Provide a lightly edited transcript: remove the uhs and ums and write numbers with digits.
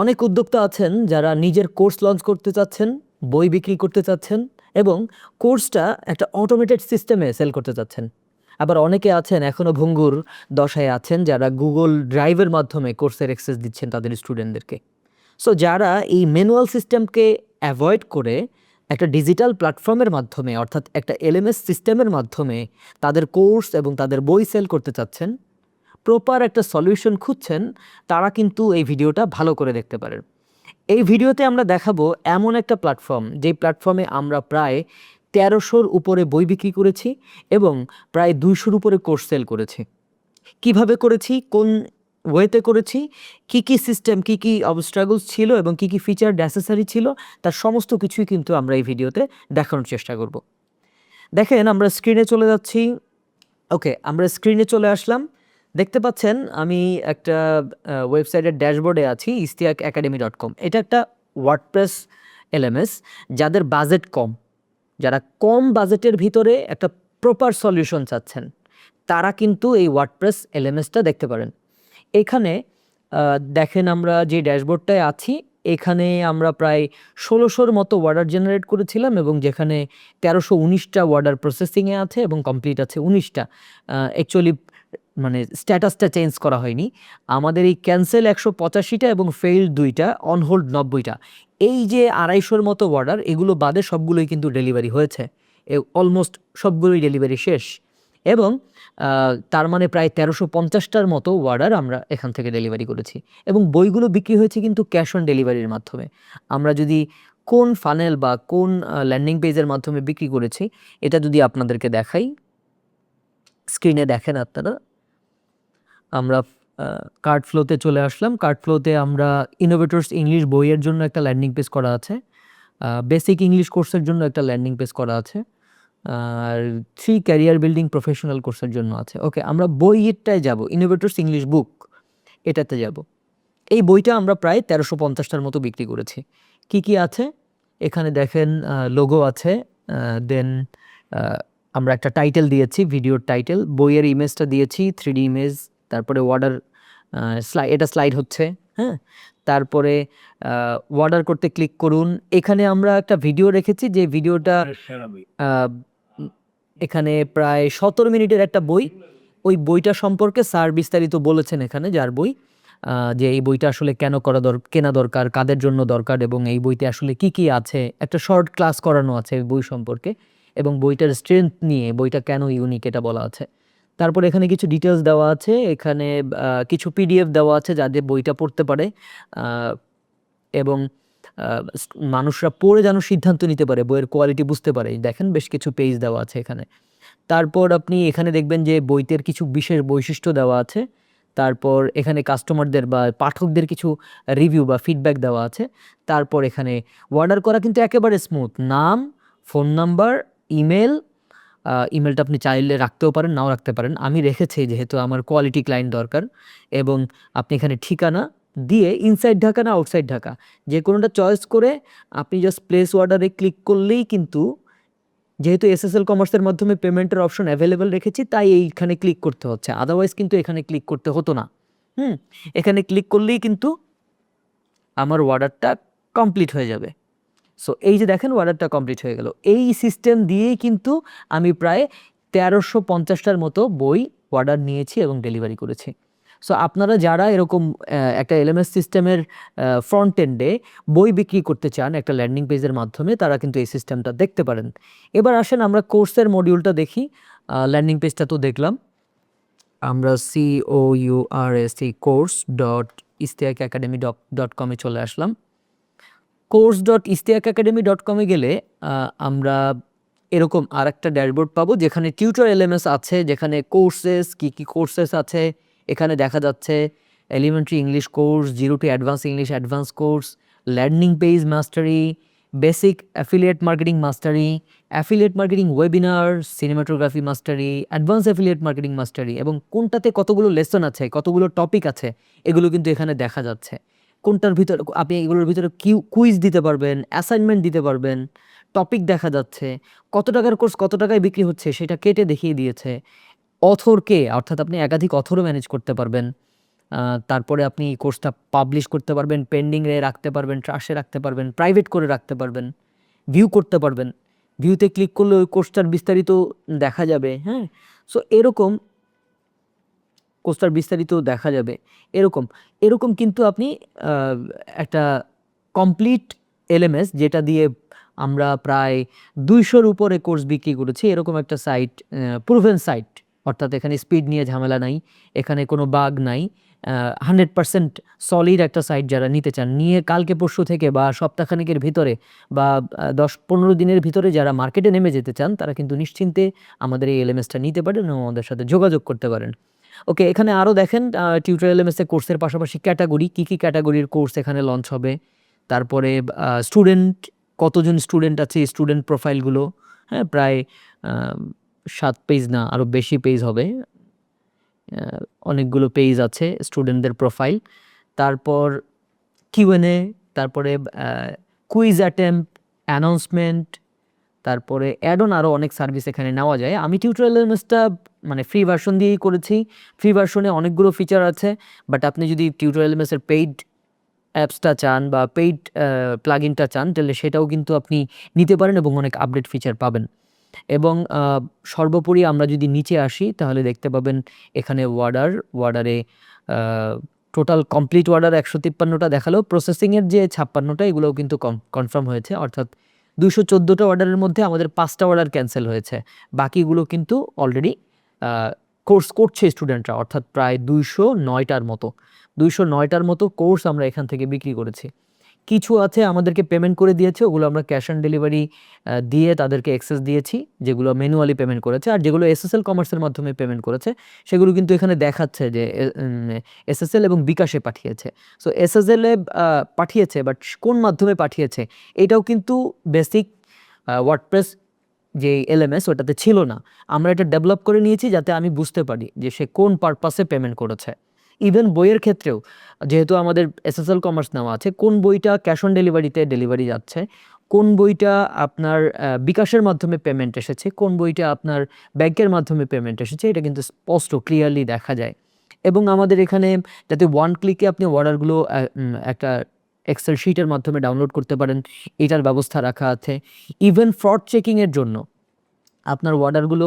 অনেক উদ্যোক্তা আছেন যারা নিজের কোর্স লঞ্চ করতে চাচ্ছেন, বই বিক্রি করতে চাচ্ছেন এবং কোর্সটা একটা অটোমেটেড সিস্টেমে সেল করতে চাচ্ছেন। আবার অনেকে আছেন এখনও ভঙ্গুর দশায় আছেন যারা গুগল ড্রাইভের মাধ্যমে কোর্সের অ্যাক্সেস দিচ্ছেন তাদের স্টুডেন্টদেরকে। সো যারা এই ম্যানুয়াল সিস্টেমকে অ্যাভয়েড করে একটা ডিজিটাল প্ল্যাটফর্মের মাধ্যমে অর্থাৎ একটা এলএমএস সিস্টেমের মাধ্যমে তাদের কোর্স এবং তাদের বই সেল করতে চাচ্ছেন, প্রপার একটা সলিউশন খুঁজছেন, তারা কিন্তু এই ভিডিওটা ভালো করে দেখতে পারেন। এই ভিডিওতে আমরা দেখাবো এমন একটা প্ল্যাটফর্ম, যেই প্ল্যাটফর্মে আমরা প্রায় ১৩০০-র উপরে বই বিক্রি করেছি এবং প্রায় ২০০-র উপরে কোর্স সেল করেছি। কিভাবে করেছি, কোন ওয়েতে করেছি, কি সিস্টেম, কি অবস্ট্রাগলস ছিল এবং কি ফিচার নেসেসারি ছিল, তার সমস্ত কিছুই কিন্তু আমরা এই ভিডিওতে দেখানোর চেষ্টা করব। দেখেন, আমরা স্ক্রিনে চলে যাচ্ছি। ওকে, আমরা স্ক্রিনে চলে আসলাম। দেখতে পাচ্ছেন আমি একটা ওয়েবসাইটের ড্যাশবোর্ডে আছি, istiakacademy.com। এটা একটা ওয়ার্ডপ্রেস এলএমএস। যাদের বাজেট কম, যারা কম বাজেটের ভিতরে একটা প্রপার সলিউশন চাচ্ছেন, তারা কিন্তু এই ওয়ার্ডপ্রেস এলএমএসটা দেখতে পারেন। এখানে দেখেন, আমরা যে ড্যাশবোর্ডটায় আছি, এখানে আমরা প্রায় ১৬০০-র মতো অর্ডার জেনারেট করেছিলাম এবং যেখানে ১৩১৯টা অর্ডার প্রসেসিংয়ে আছে এবং কমপ্লিট আছে ১৯টা। অ্যাকচুয়ালি মানে স্ট্যাটাসটা চেঞ্জ করা হয়নি। আমাদের এই ক্যান্সেল ১৮৫টা এবং ফেইল্ড ২টা, অন হোল্ড ৯০টা। এই যে ২৫০-র মতো অর্ডার, এগুলো বাদে সবগুলোই কিন্তু ডেলিভারি হয়েছে। অলমোস্ট সবগুলোই ডেলিভারি শেষ এবং তার মানে প্রায় ১৩৫০টার মতো অর্ডার আমরা এখান থেকে ডেলিভারি করেছি এবং বইগুলো বিক্রি হয়েছে কিন্তু ক্যাশ অন ডেলিভারির মাধ্যমে। আমরা যদি কোন ফানেল বা কোন ল্যান্ডিং পেজের মাধ্যমে বিক্রি করেছি, এটা যদি আপনাদেরকে দেখাই, স্ক্রিনে দেখেন আপনারা। আমরা কার্ড ফ্লোতে চলে আসলাম। কার্ড ফ্লোতে আমরা ইনোভেটরস ইংলিশ বইয়ের জন্য একটা ল্যান্ডিং পেজ করা আছে, বেসিক ইংলিশ কোর্সের জন্য একটা ল্যান্ডিং পেজ করা আছে, আর 3 ক্যারিয়ার বিল্ডিং প্রফেশনাল কোর্সের জন্য আছে। ওকে, আমরা বইয়েরটায় যাব, ইনোভেটরস ইংলিশ বুক, এটাতে যাব। এই বইটা আমরা প্রায় ১৩৫০টার মতো বিক্রি করেছি। কি আছে এখানে দেখেন, লোগো আছে, দেন আমরা একটা টাইটেল দিয়েছি, ভিডিওর টাইটেল, বইয়ের ইমেজটা দিয়েছি 3D ইমেজ, তারপরে অর্ডার এটা স্লাইড হচ্ছে, হ্যাঁ। তারপরে অর্ডার করতে ক্লিক করুন। এখানে আমরা একটা ভিডিও রেখেছি, যে ভিডিওটা এখানে প্রায় ১৭ মিনিটের একটা বই। ওই বইটা সম্পর্কে স্যার বিস্তারিত বলেছেন এখানে, যার বই, যে এই বইটা আসলে কেন কেনা দরকার, কাদের জন্য দরকার এবং এই বইতে আসলে কি আছে। একটা শর্ট ক্লাস করানো আছে এই বই সম্পর্কে এবং বইটার স্ট্রেংথ নিয়ে, বইটা কেন ইউনিক, এটা বলা আছে। তারপর এখানে কিছু ডিটেলস দেওয়া আছে, এখানে কিছু পিডিএফ দেওয়া আছে যাদের বইটা পড়তে পারে এবং মানুষরা পড়ে যেন সিদ্ধান্ত নিতে পারে, বইয়ের কোয়ালিটি বুঝতে পারে। দেখেন, বেশ কিছু পেজ দেওয়া আছে এখানে। তারপর আপনি এখানে দেখবেন যে বইতের কিছু বিশেষ বৈশিষ্ট্য দেওয়া আছে। তারপর এখানে কাস্টমারদের বা পাঠকদের কিছু রিভিউ বা ফিডব্যাক দেওয়া আছে। তারপর এখানে অর্ডার করা কিন্তু একেবারে স্মুথ। নাম, ফোন নাম্বার, ইমেল, ইমেলটা আপনি চাইলে রাখতেও পারেন, নাও রাখতে পারেন। আমি রেখেছি যেহেতু আমার কোয়ালিটি ক্লায়েন্ট দরকার। এবং আপনি এখানে ঠিকানা দিয়ে ইনসাইড ঢাকা না আউটসাইড ঢাকা, যে কোনোটা চয়েস করে আপনি জাস্ট প্লেস অর্ডারে ক্লিক করলেই কিন্তু, যেহেতু এসএসএল কমার্সের মাধ্যমে পেমেন্টের অপশন অ্যাভেলেবেল রেখেছি, তাই এইখানে ক্লিক করতে হচ্ছে। আদারওয়াইজ কিন্তু এখানে ক্লিক করতে হতো না। এখানে ক্লিক করলেই কিন্তু আমার অর্ডারটা কমপ্লিট হয়ে যাবে। সো এই যে দেখেন, অর্ডারটা কমপ্লিট হয়ে গেল। এই সিস্টেম দিয়েই কিন্তু আমি প্রায় ১৩৫০টার মতো বই অর্ডার নিয়েছি এবং ডেলিভারি করেছি। সো আপনারা যারা এরকম একটা এলএমএস সিস্টেমের ফ্রন্ট এন্ডে বই বিক্রি করতে চান একটা ল্যান্ডিং পেজের মাধ্যমে, তারা কিন্তু এই সিস্টেমটা দেখতে পারেন। এবার আসেন আমরা কোর্সের মডিউলটা দেখি। ল্যান্ডিং পেজটা তো দেখলাম, আমরা course.istiakacademy.com-এ চলে আসলাম। course.istiakacademy.com-এ গেলে আমরা এরকম আরেকটা ড্যাশবোর্ড পাবো, যেখানে টিউটর এলএমএস আছে, যেখানে কোর্সেস, কি কোর্সেস আছে এখানে দেখা যাচ্ছে। Elementary English course, 0 to advance English advance course, landing page mastery, basic affiliate marketing mastery, affiliate marketing webinar, cinematography mastery, advance affiliate marketing mastery, এবং কোনটাতে কতগুলো লেসন আছে, কতগুলো টপিক আছে, এগুলো কিন্তু এখানে দেখা যাচ্ছে। কোনটার ভিতরে আপনি এগুলোর ভিতরে কুইজ দিতে পারবেন, অ্যাসাইনমেন্ট দিতে পারবেন, টপিক দেখা যাচ্ছে, কত টাকার কোর্স কত টাকায় বিক্রি হচ্ছে সেটা কেটে দেখিয়ে দিয়েছে। অথরকে, অর্থাৎ আপনি একাধিক অথরও ম্যানেজ করতে পারবেন। তারপরে আপনি কোর্সটা পাবলিশ করতে পারবেন, পেন্ডিংয়ে রাখতে পারবেন, ট্রাশে রাখতে পারবেন, প্রাইভেট করে রাখতে পারবেন, ভিউ করতে পারবেন। ভিউতে ক্লিক করলে ওই কোর্সটার বিস্তারিত দেখা যাবে। হ্যাঁ, সো এরকম কোর্সটার বিস্তারিত দেখা যাবে। এরকম এরকম কিন্তু আপনি একটা কমপ্লিট এলএমএস, যেটা দিয়ে আমরা প্রায় 200-র উপরে কোর্স বিক্রি করেছি, এরকম একটা সাইট, প্রুভেন সাইট, অর্থাৎ এখানে স্পিড নিয়ে ঝামেলা নাই, এখানে কোনো বাগ নাই, 100% সলিড একটা সাইট যারা নিতে চান, নিয়ে কালকে পরশু থেকে বা সপ্তাহখানেকের ভিতরে বা 10-15 দিনের ভিতরে যারা মার্কেটে নেমে যেতে চান, তারা কিন্তু নিশ্চিন্তে আমাদের এই এলএমএসটা নিতে পারেন এবং আমাদের সাথে যোগাযোগ করতে পারেন। ওকে, এখানে আরও দেখেন টিউটোরিয়াল এমএসএ কোর্সের পাশাপাশি ক্যাটাগরি, কী কী ক্যাটাগরির কোর্স এখানে লঞ্চ হবে, তারপরে স্টুডেন্ট, কতজন স্টুডেন্ট আছে, স্টুডেন্ট প্রোফাইলগুলো। হ্যাঁ, প্রায় 7 পেজ না আরও বেশি পেজ হবে, অনেকগুলো পেজ আছে স্টুডেন্টদের প্রোফাইল। তারপর কিউএনএ, তারপরে কুইজ অ্যাটেম্প, অ্যানাউন্সমেন্ট, তারপরে অ্যাড অন আরও অনেক সার্ভিস এখানে নেওয়া যায়। আমি টিউটোরিয়াল এমএসটা মানে ফ্রি ভার্সন দিয়েই করেছি। ফ্রি ভার্সনে অনেকগুলো ফিচার আছে, বাট আপনি যদি টিউটোরিয়াল এমএসের পেইড অ্যাপসটা চান বা পেইড প্লাগইনটা চান, তাহলে সেটাও কিন্তু আপনি নিতে পারেন এবং অনেক আপডেট ফিচার পাবেন। এবং সর্বোপরি আমরা যদি নিচে আসি, তাহলে দেখতে পাবেন এখানে ওয়ার্ডারে টোটাল কমপ্লিট ওয়ার্ডার 153টা দেখালেও প্রসেসিংয়ের যে 56টা, এগুলোও কিন্তু কনফার্ম হয়েছে। অর্থাৎ 214টা অর্ডারের মধ্যে আমাদের 5টা অর্ডার ক্যান্সেল হয়েছে, বাকিগুলো কিন্তু অলরেডি কোর্স করছে স্টুডেন্টরা, অর্থাৎ প্রায় 209টার মতো 209টার মতো কোর্স আমরা এখান থেকে বিক্রি করেছি। কিছু আছে আমাদেরকে পেমেন্ট করে দিয়েছে, ওগুলো আমরা ক্যাশ অন ডেলিভারি দিয়ে তাদেরকে অ্যাক্সেস দিয়েছি, যেগুলো ম্যানুয়ালি পেমেন্ট করেছে। আর যেগুলো এসএসএল কমার্সের মাধ্যমে পেমেন্ট করেছে, সেগুলো কিন্তু এখানে দেখাচ্ছে যে এসএসএল এবং বিকাশে পাঠিয়েছে। সো এসএসএলে পাঠিয়েছে, বাট কোন মাধ্যমে পাঠিয়েছে এটাও কিন্তু বেসিক ওয়ার্ডপ্রেস যে এলএমএস ওটাতে ছিল না। আমরা এটা ডেভেলপ করে নিয়েছি যাতে আমি বুঝতে পারি যে সে কোন পারপাসে পেমেন্ট করেছে। ইভেন বইয়ের ক্ষেত্রেও, যেহেতু আমাদের এসএসএল কমার্স নেওয়া আছে, কোন বইটা ক্যাশ অন ডেলিভারিতে ডেলিভারি যাচ্ছে, কোন বইটা আপনার বিকাশের মাধ্যমে পেমেন্ট এসেছে, কোন বইটা আপনার ব্যাংকের মাধ্যমে পেমেন্ট এসেছে, এটা কিন্তু স্পষ্ট ক্লিয়ারলি দেখা যায়। এবং আমাদের এখানে যাতে ওয়ান ক্লিকে আপনি অর্ডারগুলো একটা এক্সেল শিটের মাধ্যমে ডাউনলোড করতে পারেন, এটার ব্যবস্থা রাখা আছে। ইভেন ফ্রড চেকিংয়ের জন্য আপনার অর্ডারগুলো